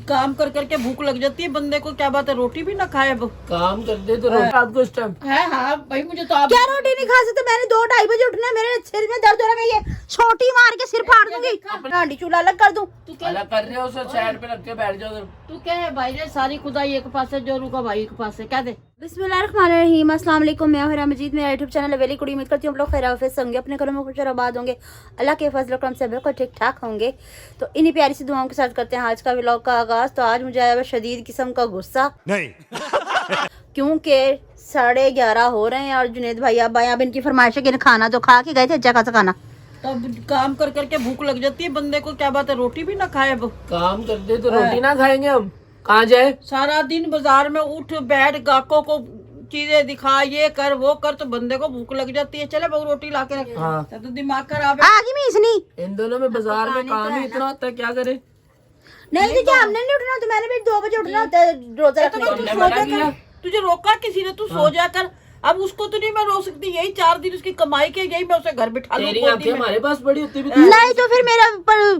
काम कर करके भूख लग जाती है बंदे को, क्या बात है रोटी भी ना खाए अब। काम करते तो रोटी रात को इस टाइम है। हाँ भाई मुझे तो आप क्या रोटी नहीं खा सकते? मैंने 2-2:30 बजे उठना है, मेरे सिर में दर्द हो रहा है, मैं ये छोटी मार के सिर फाड़ दूंगी, हांडी चूल्हा अलग कर दूं। अलग कर रहे हो उसे साइड पे रख के बैठ जाओ उधर। तू क्या है भाई रे, सारी खुदाई एक पास है, जो रुका भाई एक पास है, क्या दे। बिस्मिल्लाहिर्रहमानिर्रहीम, अस्सलाम वालेकुम, मैं हूं मजीद, मेरा यूट्यूब चैनल वेली कुड़ी। उम्मीद करती हूँ आप लोग खैर आफियत से होंगे, अपने घरों में खुश और आबाद होंगे, अल्लाह के फजल करम से बिल्कुल ठीक ठाक होंगे। तो इन्हीं प्यारी सी दुआओं के साथ करते हैं आज का व्लॉग का आगाज। तो आज मुझे आया शदीद किस्म का गुस्सा नहीं क्योंकि 11:30 हो रहे हैं और जुनेद भाई अब आए। अब इनकी फरमाइश है कि खाना तो खा के गए थे, अच्छा खासा खाना। तो अब काम कर करके भूख लग जाती है बंदे को, क्या बात है रोटी भी ना खाए अब। काम करते तो रोटी ना खाएंगे हम, कहाँ जाए? सारा दिन बाजार में उठ बैठ गाहकों को चीजें दिखा, ये कर वो कर, तो बंदे को भूख लग जाती है। चले बहु रोटी ला के रख। हाँ। तो दिमाग खराब है। आगे में इसनी इन दोनों में बाजार में काम ही इतना होता है, क्या करे? नहीं, तो क्या हमने नहीं उठना? तो मैंने भी 2 बजे उठना होता है रोजा रखने के तू लिए। सो जा कर, तुझे रोका किसी ने? तू सो जा कर। अब उसको तो नहीं मैं रोक सकती, यही 4 दिन उसकी कमाई के, यही मैं उसे घर बिठा लूं। तेरी आंखें हमारे पास बड़ी होती भी नहीं तो फिर मेरा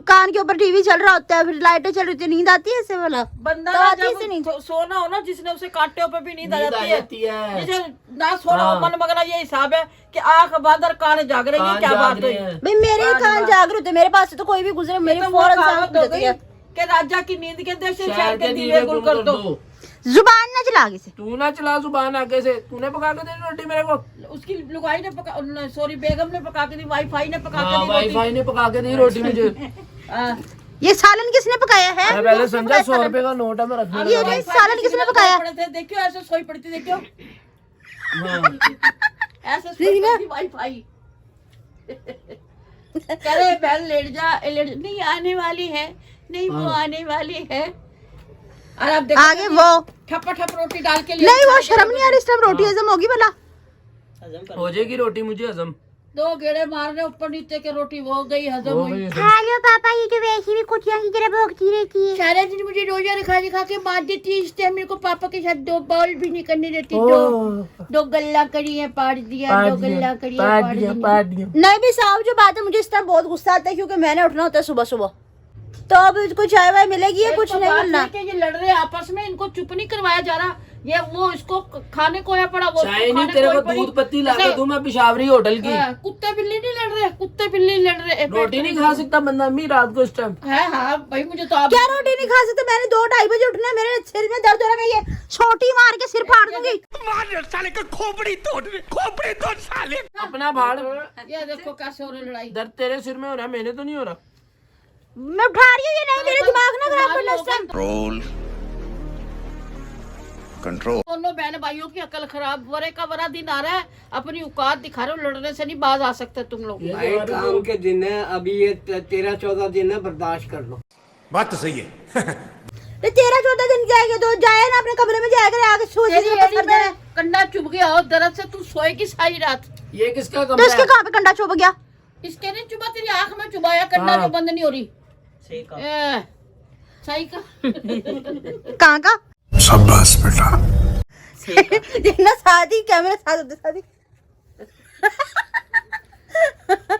कान के ऊपर टीवी चल रहा होता है, फिर लाइटें चल रही होती है, नींद आती है इससे वाला बंदा तो ना आती है जब से नहीं। सोना हो ना, जिसने उसे कांटे पे भी नींद आ नींद जाती है। है। जैसे ना सोना हो मन मगना, ये हिसाब है कि आंख बंद और कान जाग रहे हैं। कान क्या जाग बात रहे हुई? हैं। भाई मेरे कान जाग रहे होते, मेरे पास से तो कोई भी गुजरे मेरी तो वो फौरन कहावत सांस हो जाती गई है कि राजा की नींद के देश से शहर शहर के के दीवे दीवे गुल गुल कर दो। जुबान ना चला आगे से। तू ना चला जुबान आगे से। तूने पका के दी रोटी मेरे को? उसकी लुगाई ने पका, सॉरी बेगम ने पका के दी, वाईफाई ने पका के हाँ, दी वाईफाई ने पका के दी रोटी मुझे। ये सालन किसने पकाया है? मैं पहले समझा 100 रुपए का नोट है, मैं रखने ये लगा। नहीं, सालन किसने पकाया? देखियो ऐसे सोई पड़ी थी, देखियो हाँ। ऐसे सोई पड़ी थी वाईफाई। करे बहन लेट जा, नहीं आने वाली है, नहीं वो आने वाली है। और अब देखो आगे वो ठप्पा ठप रोटी डाल के लिए नहीं, वो शर्म नहीं आ रही इस टाइम रोटी हजम होगी भला? हो जाएगी रोटी मुझे हजम। 2 गेड़े मारने ऊपर नीचे के रोटी वो हो गई हजम हो हुई। गई हजम। हेलो पापा, ये तो वैसे भी कुटिया की तरह भौंकती रहती है। सारा दिन मुझे रोजा दिखा के मार देती है, इसलिए मेरे को पापा के साथ 2 बाउल भी नहीं करने देती। दो गल्ला करी है, पाड़ दिया, 2 गल्ला करी है, पाड़ दिया। नहीं भी साहब, जो बात है मुझे इस टाइम बहुत गुस्सा आता है क्योंकि मैंने उठना होता है सुबह सुबह। तो अब कुछ चाय वाय मिलेगी या कुछ नहीं मिलना? ये लड़ रहे हैं आपस में, इनको चुप नहीं करवाया जा रहा। ये वो इसको खाने को या पड़ा, वो चाय नहीं, तेरे को दूध पत्ती ला के दूं मैं पिशावरी होटल की। कुत्ते बिल्ली नहीं लड़ रहे, कुत्ते बिल्ली लड़ रहे। रोटी नहीं खा सकता बंदा अम्मी रात को इस टाइम? है। हाँ भाई मुझे तो आप क्या रोटी नहीं खा सकते? मैंने 2-2:30 बजे उठना है, मेरे सिर में दर्द हो रहा है, मैं ये छोटी मार के सिर फाड़ दूंगी। साले का खोपड़ी तोड़ साले। अपना भाड़। ये देखो कैसे हो रही लड़ाई। दर्द तेरे सिर में हो रहा है, मैंने तो नहीं हो रहा। मैं उठा रही हूँ, ये नहीं, मेरे दिमाग ना खराब करना इस टाइम। Role control. दोनों बहन भाइयों की अकल खराब। वरे का वरा दिन आ रहा है, अपनी औकात दिखा रहे हो, लड़ने से नहीं बाज आ सकते तुम लोग। भाई काम के दिन है, अभी ये 13-14 दिन है, बर्दाश्त कर लो। बात तो सही है 13-14 दिन जाएंगे तो जाए ना, अपने कमरे में जाएगा, आगे सो जाए। कंडा चुभ गया हो दर्द से, तू सोएगी सारी रात। ये किसका तो कमरा इसके है? कहाँ पे कंडा चुभ गया? इसके नहीं चुभा, तेरी आंख में चुभाया, कंडा जो बंद नहीं हो रही। सही का कहाँ का? शाबाश बेटा। देखना शादी कैमरे साथ होते शादी।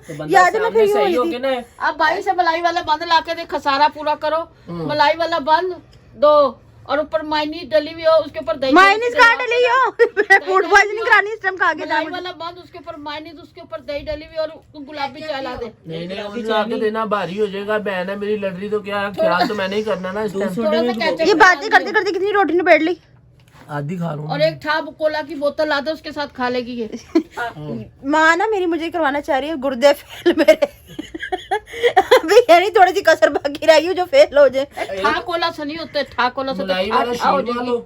तो बंदा याद है मैं सामने फिर सही यूं हो हुई के थी। ना। अब भाई से मलाई वाला बंद लाके दे, खसारा पूरा करो। मलाई वाला बंद दो, और ऊपर मायनीस डली हुई हो, उसके ऊपर दही माइनस काट ली हो। फूड पॉइजनिंग करानी इस टाइम, खा के मलाई वाला बंद, उसके ऊपर मायनीस, उसके ऊपर दही डली हुई, और गुलाबी चाय ला दे। नहीं ला के देना, भारी हो जाएगा। बहन है मेरी लड़ रही तो क्या ख्याल तो मैंने ही करना ना इस टाइम। थोड़ा सा केचप ये बातें करते करते कितनी रोटी निबेड़ ली। आधी खा लूं। और एक ठाप कोला की बोतल ला दे, उसके साथ खा लेगी ये। माँ ना मेरी मुझे करवाना चाह रही है गुर्दे फेल मेरे। अभी यानी थोड़ी सी कसर बाकी रह गई जो फेल हो जाए। ठा कोला से नहीं होते, ठा कोला से तो मलाई ठा वाला ठा हो शीरमा जाएगी। लो,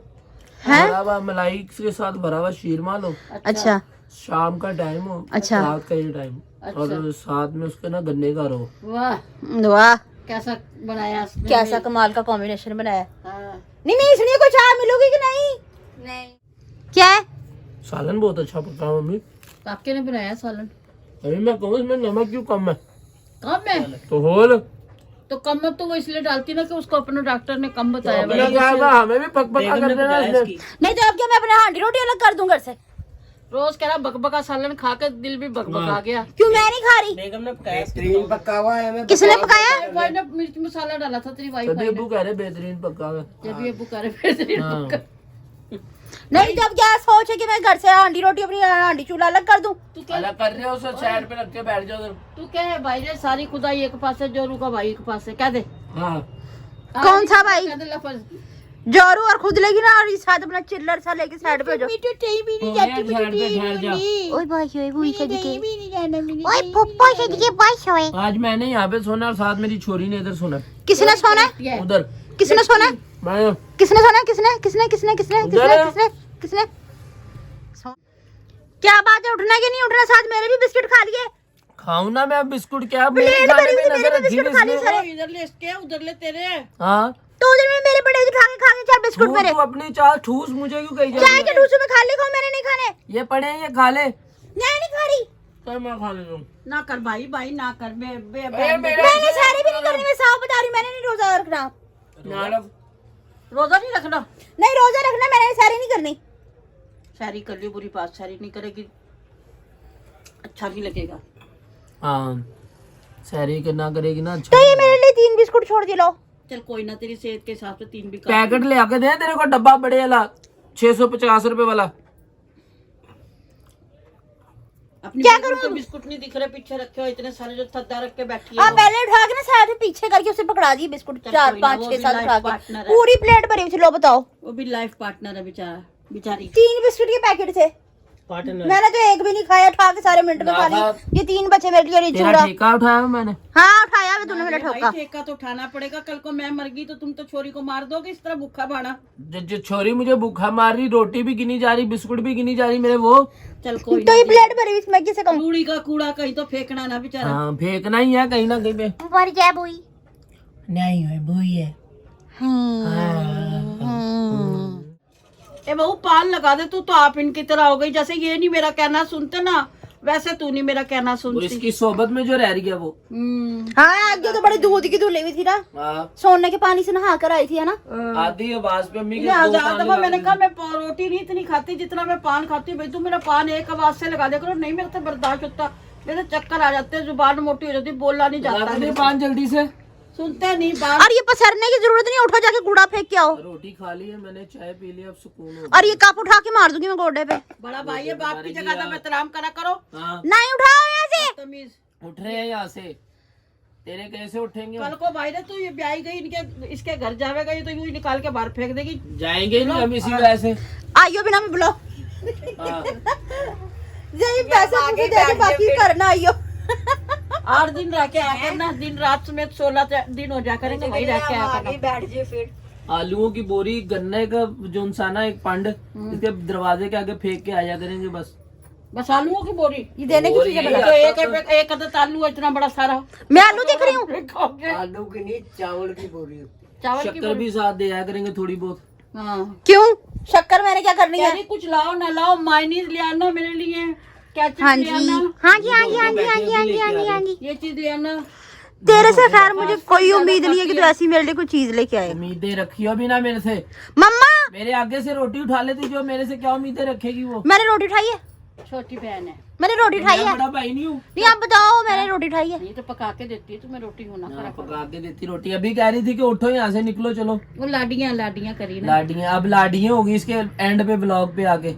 हैं? भरा हुआ मलाई के साथ भरा हुआ शीरमा लो। अच्छा शाम का टाइम हो, अच्छा। रात का ये टाइम, और साथ में उसके ना गन्ने का रो। वाह वाह, कैसा बनाया इसने। कैसा कमाल का कॉम्बिनेशन बनाया। हाँ। नहीं इसलिए कुछ चाय मिलोगी कि नहीं? नहीं क्या है? सालन बहुत अच्छा पका है मम्मी। काके ने बनाया सालन। अभी मैं कहूँ इसमें नमक क्यों कम है? कम है तो होल तो कम तो वो इसलिए डालती ना कि उसको अपने डॉक्टर ने कम बताया। अपना क्या था, हमें भी पक पका कर देना इसने। नहीं तो अब क्या मैं अपने हांडी रोटी अलग कर दूं घर से? रोज कह रहा बकबका सालन खा के दिल भी बकबका गया। क्यों मैं नहीं खा रही? बेगम ने पकाया। बेहतरीन पका हुआ है। मैं किसने पकाया? भाई ने मिर्च मसाला डाला था तेरी वाइफ तभी ने। अब्बू कह रहे बेहतरीन पक्का है। जब ये बुका रहे फिर हाँ। नहीं, जब क्या सोच है कि मैं घर से हांडी रोटी अपनी हांडी चूल्हा अलग कर दूं। तू क्या अलग कर रहे हो उसे साइड पे रख के बैठ जाओ उधर। तू क्या है भाई रे सारी खुदाई एक पास है जोरू का भाई एक पास है कह दे। हाँ कौन सा भाई? कह दे लफज। जोरू और खुद लेगी ना, और इस साथ अपना चिल्लर सा लेके साइड पे हो जाओ। मीठू टेई भी नहीं हो जाती गया, साइड पे ठहर जा। ओए भाई ओए वो इसे दिखे। भी नहीं जाना मेरी। ओए पप्पा से दिखे बस होए। आज मैंने यहाँ पे सोना और साथ मेरी छोरी ने इधर सोना। किसने सोना है? उधर किसने सोना है? मैं किसने सोना है? किसने किसने किसने किसने किसने उधर। किसने किसने क्या बात है, उठना कि नहीं उठना? साथ मेरे भी बिस्किट खा लिए। खाऊं ना मैं बिस्कुट, क्या मेरे प्लेट खाने भरी में हुई थी, नजर मेरे भी रखी बिस्कुट खा लिए इसने। सारे। इधर ले इसके उधर ले तेरे। हाँ तो उधर में मेरे बड़े खा के चार बिस्कुट मेरे। तू अपनी चार ठूस मुझे क्यों कही जा चाय रही के है? दूसरे में खा ले, खाओ मैंने नहीं खाने। ये पड़े हैं ये खा ले। मैं नहीं खा रही। तो मैं खा लेता हूँ। ना कर भाई भाई ना कर मैंने सारी भी नहीं करनी, मैं साफ बता रही हूँ, मैंने नहीं रोजा रखना। नारक रोजा नहीं रखना। नहीं रोजा रखना, मैंने सारी नहीं करनी। सारी कर ली बुरी बात, सारी नहीं करेगी अच्छा नहीं लगेगा। हाँ सैरी करना करेगी ना अच्छा। तो ये मेरे लिए 3 बिस्कुट छोड़ दे लो। चल कोई ना तेरी सेहत के हिसाब से 3 भी कर। पैकेट ले आके दे तेरे को, डब्बा बड़े वाला 650 रुपए वाला। अपनी क्या बेटी को करूं? बिस्कुट नहीं दिख रहे पीछे रखे हो इतने सारे जो थद्दा रख के बैठी हाँ है। पहले उठा के ना साथ में पीछे करके उसे पकड़ा दी बिस्कुट, चल 4 कोई ना, 5 वो 6 भी 7 life उठा के partner है। पूरी प्लेट भरी हुई थी। लो बताओ, वो भी लाइफ पार्टनर है बेचारा बेचारी। 3 बिस्कुट के पैकेट थे, मैंने तो एक भी नहीं खाया, उठा के सारे मिनट में खा ली। ये 3 बचे मेरे लिए, तेरा चूड़ा। ठेका उठाया मैंने। हाँ उठाया हुआ तूने मेरा भाई ठोका। ठेका तो उठाना पड़ेगा, कल को मैं मर गई तो तुम तो छोरी को मार दोगे इस तरह भूखा भाड़ा। जो छोरी मुझे भूखा मार रही, रोटी भी गिनी जा रही, बिस्कुट भी गिनी जा रही मेरे वो। चल कोई तो ये प्लेट भरी हुई, मैं किसे कहूँ? कूड़ी का कूड़ा कहीं तो फेंकना ना बेचारा। हाँ फेंकना ही है कहीं ना कहीं पे। ऊपर क्या बोई? नहीं है बोई है। ए बहू पाल लगा दे, तू तो आप इनकी तरह हो गई, जैसे ये नहीं मेरा कहना सुनते ना वैसे तू नहीं मेरा कहना और सुनती। इसकी सोबत में जो रह रही है वो। हाँ आगे तो बड़ी दूध की धुली हुई थी ना, हाँ सोने के पानी से नहा कर आई थी है ना। आधी आवाज पे अम्मी के मैं दो 1000 कान दफा लगा मैंने दी। कहा मैं रोटी नहीं इतनी खाती जितना मैं पान खाती हूँ। भाई तू मेरा पान एक आवाज से लगा दे करो। नहीं मेरे से बर्दाश्त होता, मेरे चक्कर आ जाते हैं, जुबान मोटी हो जाती, बोलना नहीं लगा जाता दे है। पान जल्दी से। सुनते नहीं बात। और ये पसरने की जरूरत नहीं, उठो जाके कूड़ा फेंक के आओ। रोटी खा ली है मैंने, चाय पी ली, अब सुकून हो और ये कप उठा के मार दूंगी मैं गोडे पे। बड़ा भाई है, बाप की जगह का एहतराम करा करो। गया। हाँ नहीं उठाओ यहाँ से। तमीज उठ रहे हैं यहाँ से, तेरे कैसे उठेंगे? कल को भाई ने तू ये ब्याही गई इनके इसके घर जावेगा, ये तो यूं ही निकाल के बाहर फेंक देगी। जाएंगे नहीं हम इसी वजह से। आइयो बिना मैं बुलाओ। हाँ। यही पैसे मुझे दे दे, बाकी करना आइयो। 8 दिन रह के आया करना, दिन रात समेत 16 दिन हो जा करेंगे वही रह के आया करना। बैठ जाए फिर। आलूओं की बोरी, गन्ने का जो इंसाना एक पंड इसके दरवाजे के आगे फेंक के आया करेंगे बस। बस आलूओं की बोरी। ये देने की चीज है बोरी। भला। तो एक अदद आलू है इतना बड़ा सारा। मैं आलू देख रही हूँ। खाओगे? आलू की नहीं, चावल की बोरी। चावल की शक्कर बोरी। भी साथ दे आया करेंगे थोड़ी बहुत। हाँ क्यों? शक्कर मैंने क्या करनी है? यानी कुछ लाओ ना लाओ, मायनीज ले आना मेरे लिए, केचप हाँ ले जी आना, हाँ जी हाँ जी हाँ जी हाँ जी हाँ जी हाँ जी हाँ जी। ये चीज ले आना। तेरे से खैर मुझे कोई उम्मीद नहीं है कि तू ऐसी मेरे लिए कोई चीज लेके आए। उम्मीदें रखियो भी ना मेरे से। मम्मा मेरे आगे से रोटी उठा लेती, जो मेरे से क्या उम्मीदें रखेगी वो। मैंने रोटी उठाई है, छोटी बहन है, मैंने रोटी उठाई मैं है। बड़ा भाई नहीं हूँ। नहीं आप बताओ, मैंने रोटी उठाई है। ये तो पका के देती है तुम्हें रोटी होना हाँ, करा पका के देती रोटी। अभी कह रही थी कि उठो यहाँ से निकलो चलो। वो लाडियां लाडियां करी ना। लाडियाँ अब लाडियाँ होगी इसके एंड पे, ब्लॉग पे आके।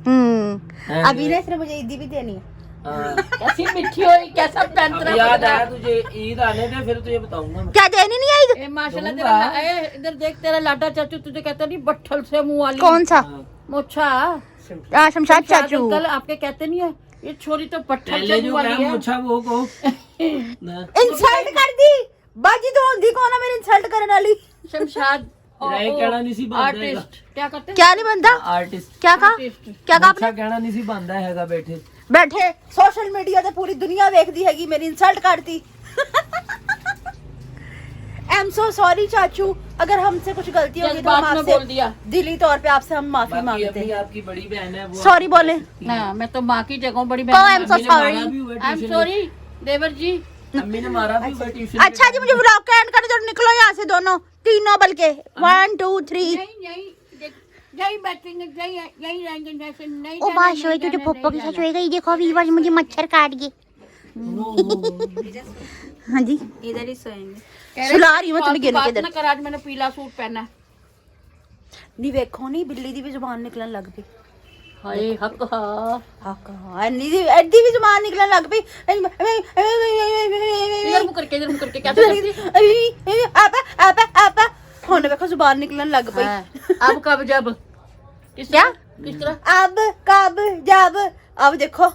अभी ना इसने मुझे ईदी भी देनी है। हाँ। कैसी मिठी हुई, कैसा अब पैंतरा याद आया तुझे, ईद आने दे फिर तुझे बताऊंगा मैं। क्या देनी नहीं आई? ए माशाल्लाह दूंगा। तेरा इधर देख, तेरा लाडा चाचू तुझे कहता नहीं बट्ठल से मुंह वाली। कौन सा? हाँ। मोछा हाँ शमशाद चाचू। कल आपके कहते नहीं है ये छोरी तो बट्ठल पहले से जो मुंह वाली क्या है। मुझा वो को ना। इंसल्ट कर दी बाजी, तो होंदी कौन है मेरी इंसल्ट करने वाली? शमशाद राय कहना नहीं सी बांधा हैगा। आर्टिस्ट क्या करते हैं? क्या नहीं बनता? आर्टिस्ट क्या कहा? आर्टिस्ट। क्या कहा आपने? अच्छा कहना नहीं सी बांधा हैगा बैठे। बैठे सोशल मीडिया ते पूरी दुनिया देखदी हैगी मेरी इंसल्ट करती। आई एम सो सॉरी चाचू, अगर हमसे कुछ गलती होगी तो हम जज्बात में बोल आपसे दिया। दिली तौर पे आपसे हम माफी बाकी मांगते अभी हैं। आपकी बड़ी बहन है वो। सॉरी बोले। ना मैं तो माँ की जगह बड़ी Oh, I'm बहन। so अम्मी ने मारा sorry. भी हुआ आई एम ट्यूशन सॉरी देवर जी। में। अम्मी ने मारा भी हुआ ट्यूशन अच्छा जी मुझे व्लॉग का एंड करने दो, निकलो यहाँ से दोनों तीनों, बल्कि 1 2 3। नहीं नहीं देख, यही बैठेंगे, यही रहेंगे, जैसे नहीं ओ जाना, बात नहीं सोए तुझे जाना, पप्पा नहीं के साथ जाना। सोएगा। ये देखो वीवर मुझे मच्छर काट गए। हाँ जी इधर ही सोएंगे। कह रहे सुला रही हूँ मैं तुम्हें फालतू गिन के बात इधर। ना कर, आज मैंने पीला सूट पहना है। नहीं वेखो नहीं बिल्ली दी भी जुबान निकलन लग पई। हाय हक हा। हाँ कहा एनी दी एडी भी जुबान निकलन लग पई। इधर मुंह करके कैसे करती? आपा आपा आपा होने वेखो जुबान निकलन लग पई। अब कब जब किस क्या? तरह किस तरह अब कब जब अब देखो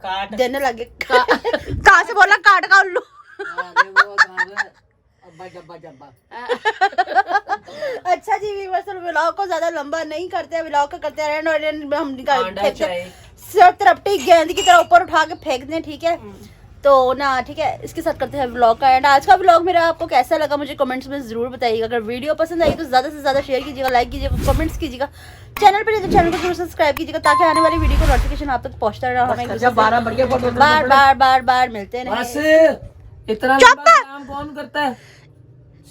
काट दिन लगे कहाँ से बोला काट का उल्लू। अब्बा जब्बा जब्बा। अच्छा जी व्यूअर्स व्लॉग को ज्यादा लंबा नहीं करते, व्लॉग का करते रहना और हम आंडा चाय। सिर तरपटी गेंद की तरह ऊपर उठा के फेंक दें, ठीक है। तो ना ठीक है, इसके साथ करते हैं व्लॉग का एंड। आज का व्लॉग मेरा आपको कैसा लगा मुझे कमेंट्स में जरूर बताइएगा। अगर वीडियो पसंद आई तो ज्यादा से ज्यादा शेयर कीजिएगा, लाइक कीजिएगा, कमेंट्स कीजिएगा। चैनल पर तो चैनल को जरूर सब्सक्राइब कीजिएगा ताकि आने वाली वीडियो का नोटिफिकेशन आप तक पहुंचता रहे। हमें जब 12 बढ़िया फोटो बार बार बार बार मिलते बस हैं। इतना चुप! लंबा काम कौन करता है?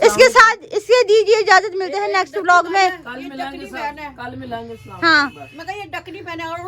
इसके साथ इसके दीजिए इजाजत, मिलते हैं नेक्स्ट व्लॉग में। कल मिलेंगे सब, कल मिलेंगे। हाँ मैं कहा ये डकनी पहना और